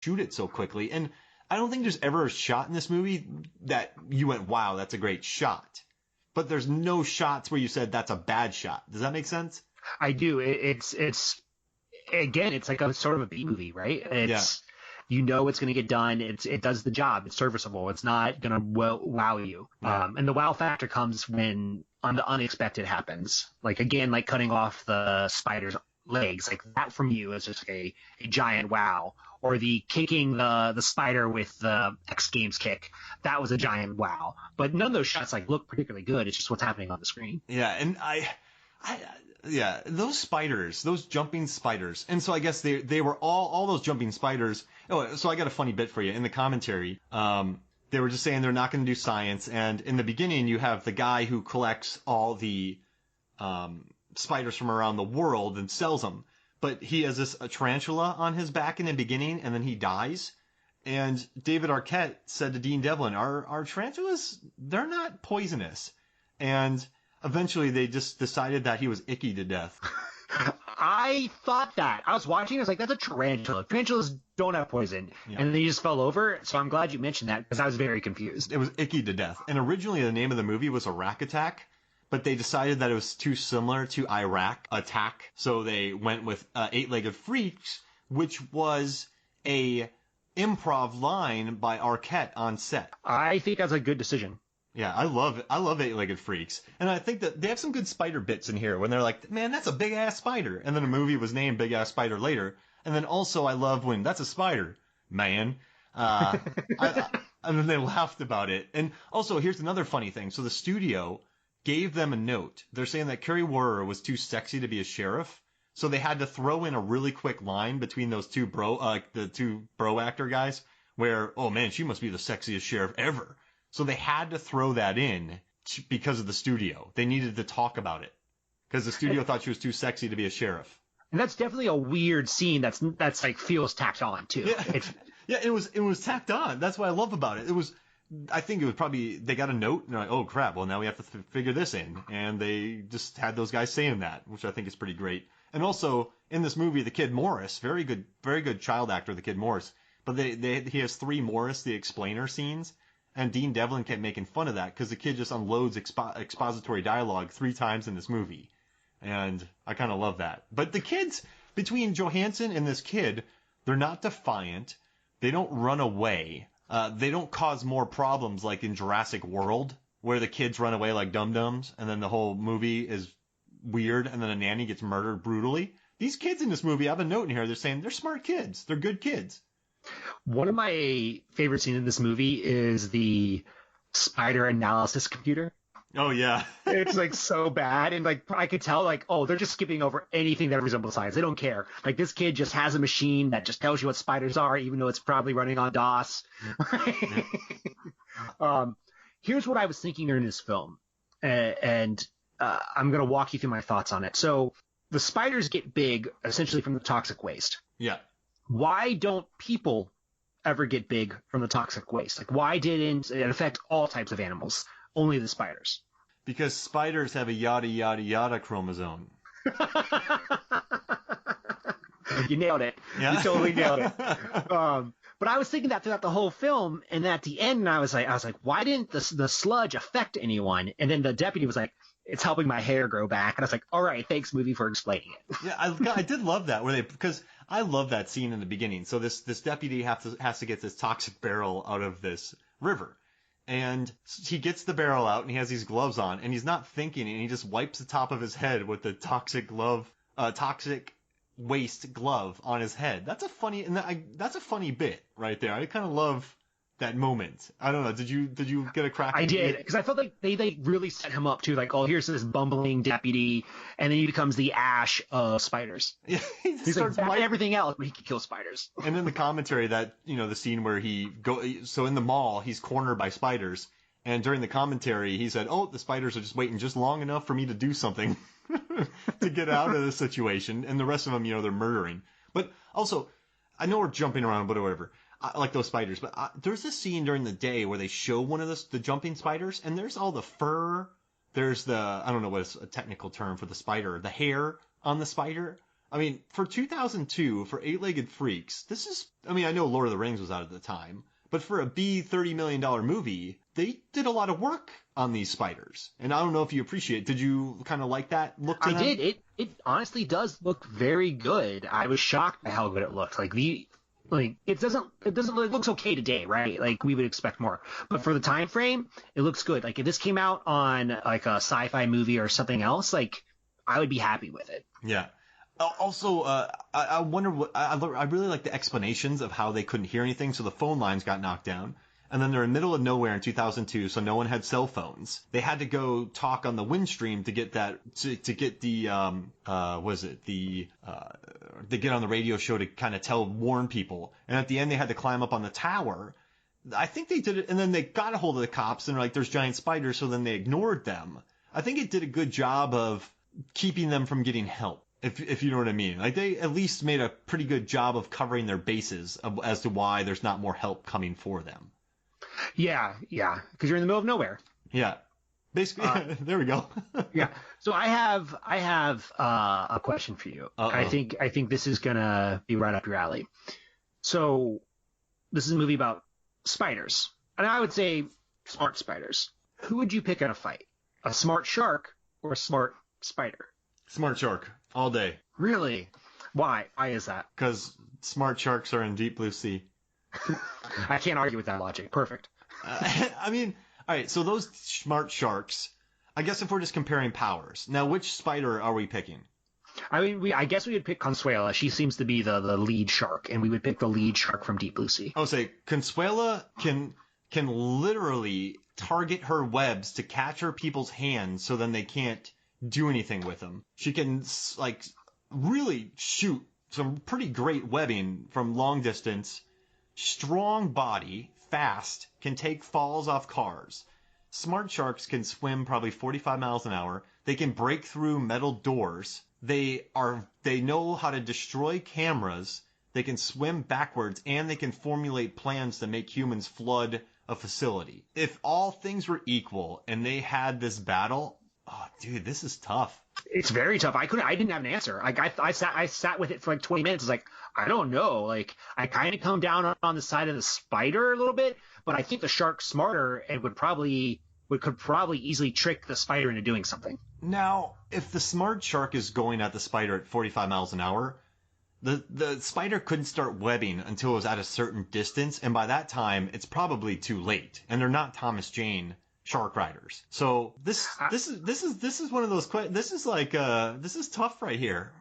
shoot it so quickly. And I don't think there's ever a shot in this movie that you went, wow, that's a great shot. But there's no shots where you said that's a bad shot. Does that make sense? I do. It's again, it's like a sort of a B movie, right? It's you know it's going to get done. It does the job. It's serviceable. It's not going to wow you. And the wow factor comes when the unexpected happens. Like again, like cutting off the spider's legs, like that from you is just like a giant wow. Or the kicking the spider with the X Games kick, that was a giant wow. But none of those shots like look particularly good. It's just what's happening on the screen. Yeah, and yeah, those spiders, those jumping spiders. And so I guess they were all those jumping spiders. Oh, so I got a funny bit for you. In the commentary, they were just saying they're not going to do science. And in the beginning, you have the guy who collects all the spiders from around the world and sells them. But he has a tarantula on his back in the beginning, and then he dies. And David Arquette said to Dean Devlin, our tarantulas, they're not poisonous. And eventually they just decided that he was icky to death. I thought that. I was watching, I was like, that's a tarantula. Tarantulas don't have poison. Yeah. And then he just fell over. So I'm glad you mentioned that, because I was very confused. It was icky to death. And originally the name of the movie was Iraq Attack. But they decided that it was too similar to Iraq Attack, so they went with Eight-Legged Freaks, which was a improv line by Arquette on set. I think that's a good decision. Yeah, I love Eight-Legged Freaks, and I think that they have some good spider bits in here when they're like, "Man, that's a big ass spider," and then a movie was named Big Ass Spider later, and then also I love when that's a spider, man. And then they laughed about it, and also here's another funny thing: so the studio gave them a note. They're saying that Kerry Werrer was too sexy to be a sheriff, so they had to throw in a really quick line between those two the two bro actor guys, where, oh man, she must be the sexiest sheriff ever. So they had to throw that in because of the studio. They needed to talk about it because the studio thought she was too sexy to be a sheriff. And that's definitely a weird scene. That's like feels tacked on too. Yeah, it was tacked on. That's what I love about it. I think it was probably, they got a note, and they're like, oh crap, well now we have to figure this in. And they just had those guys saying that, which I think is pretty great. And also, in this movie, the Kid Morris, very good child actor, the Kid Morris. But he has 3 Morris the Explainer scenes, and Dean Devlin kept making fun of that, because the kid just unloads expository dialogue 3 times in this movie. And I kind of love that. But the kids, between Johansson and this kid, they're not defiant, they don't run away. They don't cause more problems like in Jurassic World, where the kids run away like dum-dums, and then the whole movie is weird, and then a nanny gets murdered brutally. These kids in this movie, I have a note in here, they're saying they're smart kids. They're good kids. One of my favorite scenes in this movie is the spider analysis computer. Oh, yeah. It's like so bad. And like I could tell, like, oh, they're just skipping over anything that resembles science. They don't care. Like this kid just has a machine that just tells you what spiders are, even though it's probably running on DOS. Here's what I was thinking during this film. And I'm going to walk you through my thoughts on it. So the spiders get big essentially from the toxic waste. Yeah. Why don't people ever get big from the toxic waste? Like, why didn't it affect all types of animals? Only the spiders. Because spiders have a yada yada yada chromosome. You nailed it. Yeah. You totally nailed it. But I was thinking that throughout the whole film, and at the end, I was like, why didn't the sludge affect anyone? And then the deputy was like, it's helping my hair grow back. And I was like, all right, thanks, movie, for explaining it. Yeah, I did love that because I love that scene in the beginning. So this deputy has to get this toxic barrel out of this river. And he gets the barrel out and he has these gloves on and he's not thinking and he just wipes the top of his head with the toxic waste glove on his head. That's a funny bit right there. I kind of love that moment. I don't know. Did you get a crack? I did, because I felt like they really set him up too. Like, oh, here's this bumbling deputy, and then he becomes the Ash of spiders. Yeah, he's like everything else, but he can kill spiders. And then the commentary that the scene where so in the mall he's cornered by spiders, and during the commentary he said, "Oh, the spiders are just waiting just long enough for me to do something to get out of the situation," and the rest of them, they're murdering. But also, I know we're jumping around, but whatever. I like those spiders, but there's this scene during the day where they show one of the jumping spiders, and there's all the fur. There's I don't know what is a technical term for the spider, the hair on the spider. I mean, for 2002, for Eight-Legged Freaks, this is, I mean, I know Lord of the Rings was out at the time, but for a B $30 million movie, they did a lot of work on these spiders. And I don't know if you appreciate it. Did you kind of like that look to them? I did. It honestly does look very good. I was shocked by how good it looked. It looks okay today, right? Like we would expect more. But for the time frame, it looks good. Like if this came out on like a sci-fi movie or something else, like I would be happy with it. Yeah. Also, I wonder what I really like the explanations of how they couldn't hear anything. So the phone lines got knocked down, and then they're in the middle of nowhere in 2002, so no one had cell phones. They had to go talk on the wind stream to get that to get the they get on the radio show to kind of warn people. And at the end, they had to climb up on the tower. I think they did it, and then they got a hold of the cops, and they're like, "There's giant spiders," so then they ignored them. I think it did a good job of keeping them from getting help. If you know what I mean. Like, they at least made a pretty good job of covering their bases as to why there's not more help coming for them. Yeah, because you're in the middle of nowhere. Yeah. Basically, there we go. Yeah. So I have a question for you. Uh-oh. I think this is gonna be right up your alley. So this is a movie about spiders, and I would say smart spiders. Who would you pick in a fight? A smart shark or a smart spider? Smart shark. All day. Really? Why? Why is that? Because smart sharks are in deep blue sea. I can't argue with that logic. Perfect. I mean, all right, so those smart sharks, I guess if we're just comparing powers. Now, which spider are we picking? I mean, I guess we would pick Consuela. She seems to be the lead shark, and we would pick the lead shark from Deep Blue Sea. I would say Consuela can literally target her webs to catch her people's hands so then they can't do anything with them. She can, like, really shoot some pretty great webbing from long distance. Strong body, fast, can take falls off cars. Smart sharks can swim probably 45 miles an hour. They can break through metal doors. They know how to destroy cameras. They can swim backwards, and they can formulate plans to make humans flood a facility. If all things were equal and they had this battle, oh, dude, this is tough. It's very tough. I didn't have an answer. Like I sat with it for like 20 minutes. It's like, I don't know. Like I kind of come down on the side of the spider a little bit, but I think the shark's smarter and could probably easily trick the spider into doing something. Now, if the smart shark is going at the spider at 45 miles an hour, the spider couldn't start webbing until it was at a certain distance, and by that time, it's probably too late. And they're not Thomas Jane shark riders. So this is one of those this is tough right here.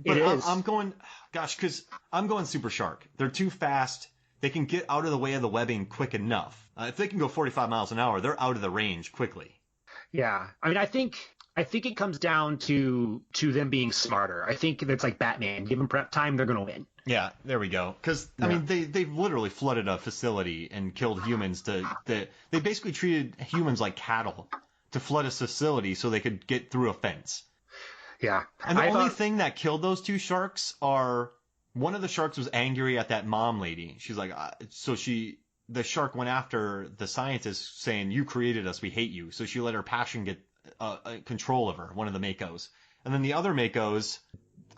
But I'm going, gosh, because I'm going super shark. They're too fast. They can get out of the way of the webbing quick enough. If they can go 45 miles an hour, they're out of the range quickly. Yeah, I mean, I think it comes down to them being smarter. I think it's like Batman. Give them prep time, they're going to win. Yeah, there we go. Because, I mean, they've literally flooded a facility and killed humans. They basically treated humans like cattle to flood a facility so they could get through a fence. Yeah. And the only thing that killed those two sharks are, one of the sharks was angry at that mom lady. She's like, the shark went after the scientist saying, "You created us, we hate you." So she let her passion get control of her, one of the Makos. And then the other Makos,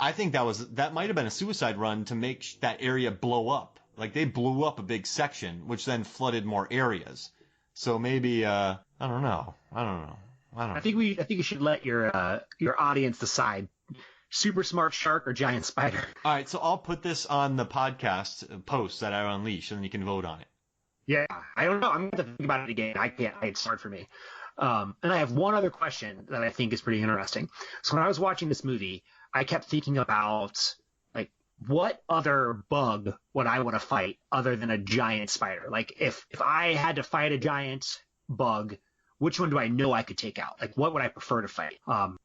I think that might have been a suicide run to make that area blow up. Like they blew up a big section, which then flooded more areas. So maybe, I don't know. I think you should let your audience decide. Super smart shark or giant spider. All right, so I'll put this on the podcast post that I unleash, and then you can vote on it. Yeah, I don't know. I'm going to think about it again. I can't. It's hard for me. And I have one other question that I think is pretty interesting. So when I was watching this movie, I kept thinking about, like, what other bug would I want to fight other than a giant spider? Like, if I had to fight a giant bug, which one do I know I could take out? Like, what would I prefer to fight?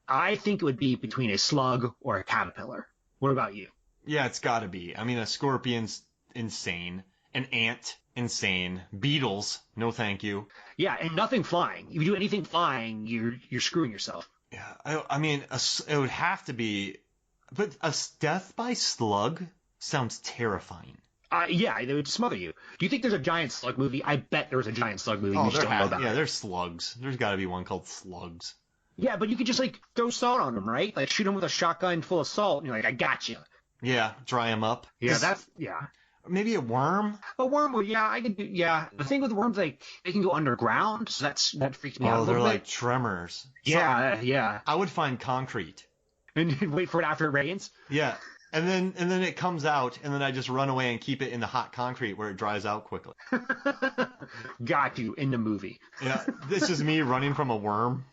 I think it would be between a slug or a caterpillar. What about you? Yeah, it's got to be. I mean, a scorpion's insane. An ant, insane. Beetles, no thank you. Yeah, and nothing flying. If you do anything flying, you're screwing yourself. Yeah, I mean, it would have to be, but a death by slug sounds terrifying. Yeah, they would smother you. Do you think there's a giant slug movie? I bet there was a giant slug movie. Oh, yeah, there's slugs. There's got to be one called Slugs. Yeah, but you could just like throw salt on them, right? Like shoot them with a shotgun full of salt, and you're like, I got you. Yeah, dry them up. Yeah, Maybe a worm. A worm would, yeah, I could do. Yeah, the thing with worms, like they can go underground, so that freaks me out a Oh, little they're bit. like tremors. Yeah, yeah. I would find concrete. And wait for it after it rains. Yeah. And then it comes out, and then I just run away and keep it in the hot concrete where it dries out quickly. Got you in the movie. Yeah, this is me running from a worm.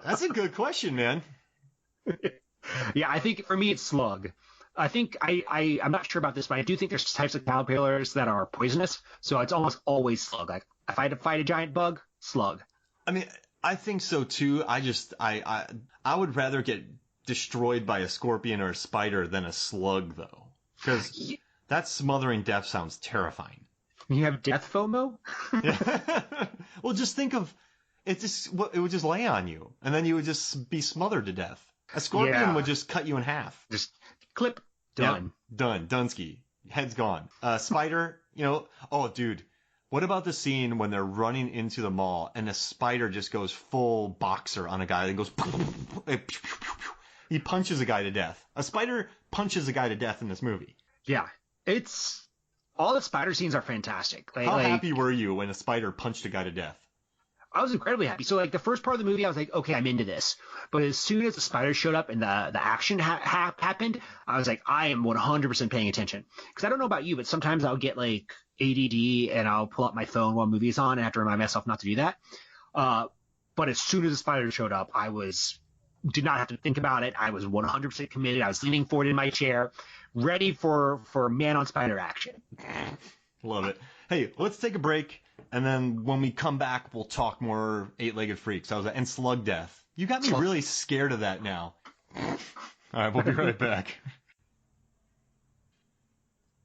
That's a good question, man. Yeah, I think for me it's slug. I think I'm not sure about this, but I do think there's types of caterpillars that are poisonous, so it's almost always slug. Like if I had to fight a giant bug, slug. I mean, I think so too. I would rather get destroyed by a scorpion or a spider than a slug, though, because that smothering death sounds terrifying. You have death FOMO? Yeah. Well, just think of it. It would just lay on you, and then you would just be smothered to death. A scorpion would just cut you in half. Just clip. Done. Yep, done. Dunsky. Head's gone. Spider, oh, dude. What about the scene when they're running into the mall and the spider just goes full boxer on a guy and goes... He punches a guy to death. A spider punches a guy to death in this movie. Yeah. All the spider scenes are fantastic. How happy were you when a spider punched a guy to death? I was incredibly happy. So, like, the first part of the movie, I was like, okay, I'm into this. But as soon as the spider showed up and the action happened, I was like, I am 100% paying attention. Because I don't know about you, but sometimes I'll get, like, ADD and I'll pull up my phone while a movie is on and I have to remind myself not to do that. But as soon as the spider showed up, did not have to think about it. I was 100% committed. I was leaning forward in my chair, ready for man-on-spider action. Love it. Hey, let's take a break. And then when we come back, we'll talk more eight-legged freaks. And slug death. You got me really scared of that now. All right, we'll be right back.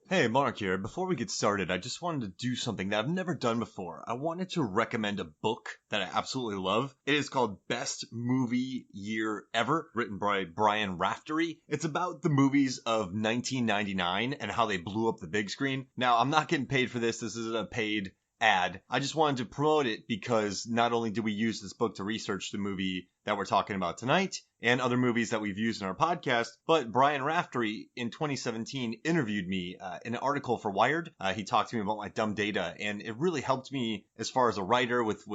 Hey, Mark here. Before we get started, I just wanted to do something that I've never done before. I wanted to recommend a book that I absolutely love. It is called Best Movie Year Ever, written by Brian Raftery. It's about the movies of 1999 and how they blew up the big screen. Now, I'm not getting paid for this. This isn't a paid ad. I just wanted to promote it because not only did we use this book to research the movie that we're talking about tonight and other movies that we've used in our podcast, but Brian Raftery in 2017 interviewed me in an article for Wired. He talked to me about my dumb data, and it really helped me as far as a writer with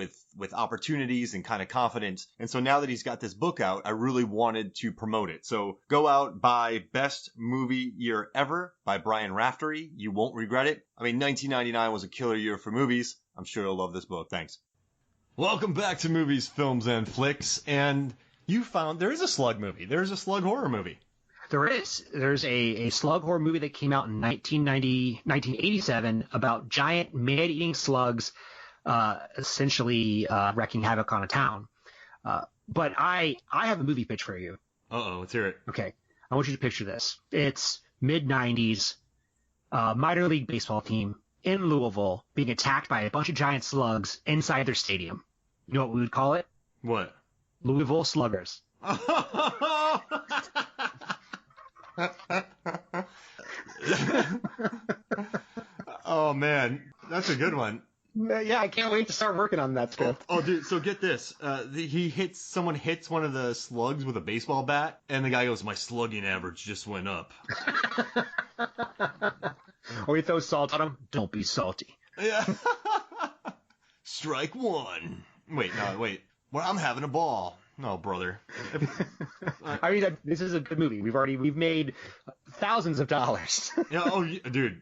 opportunities and kind of confidence. And so now that he's got this book out, I really wanted to promote it. So go out, buy Best Movie Year Ever by Brian Raftery. You won't regret it. I mean, 1999 was a killer year for movies. I'm sure you'll love this book. Thanks. Welcome back to Movies, Films, and Flicks. And you found there is a slug movie. There's a slug horror movie. There is. There's a slug horror movie that came out in 1987 about giant man-eating slugs essentially wreaking havoc on a town. But I have a movie pitch for you. Uh-oh, let's hear it. Okay. I want you to picture this. It's mid-90s, minor league baseball team in Louisville being attacked by a bunch of giant slugs inside their stadium. You know what we would call it? What? Louisville Sluggers. Oh, man. That's a good one. Yeah, I can't wait to start working on that script. Oh, dude, so get this. Someone hits one of the slugs with a baseball bat, and the guy goes, my slugging average just went up. Or you throw salt on him. Don't be salty. Yeah. Strike one. Wait. Well, I'm having a ball. No, brother. I mean, this is a good movie. We've made thousands of dollars. Yeah. Oh, dude.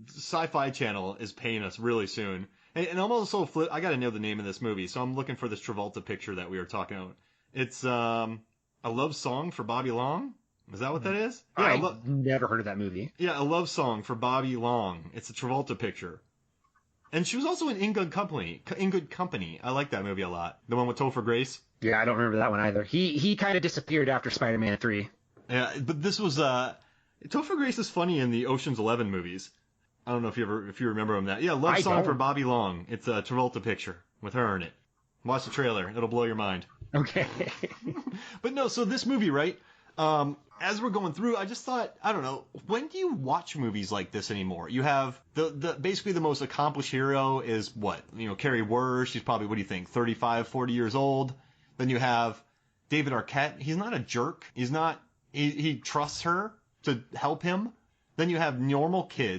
Sci-Fi Channel is paying us really soon. And I'm also I got to know the name of this movie, so I'm looking for this Travolta picture that we were talking about. It's A Love Song for Bobby Long. Is that what that is? Yeah, I've never heard of that movie. Yeah, A Love Song for Bobby Long. It's a Travolta picture. And she was also in In Good Company. I like that movie a lot. The one with Topher Grace. Yeah, I don't remember that one either. He kind of disappeared after Spider-Man 3. Yeah, but this was Topher Grace is funny in the Ocean's 11 movies. I don't know if you remember him that. Yeah, Love Song for Bobby Long. It's a Travolta picture with her in it. Watch the trailer. It'll blow your mind. Okay. But no, so this movie, right? As we're going through, I just thought, I don't know, when do you watch movies like this anymore? You have the basically the most accomplished hero is what? Carrie Werr, she's probably, what do you think, 35, 40 years old. Then you have David Arquette. He's not a jerk. He trusts her to help him. Then you have normal kids.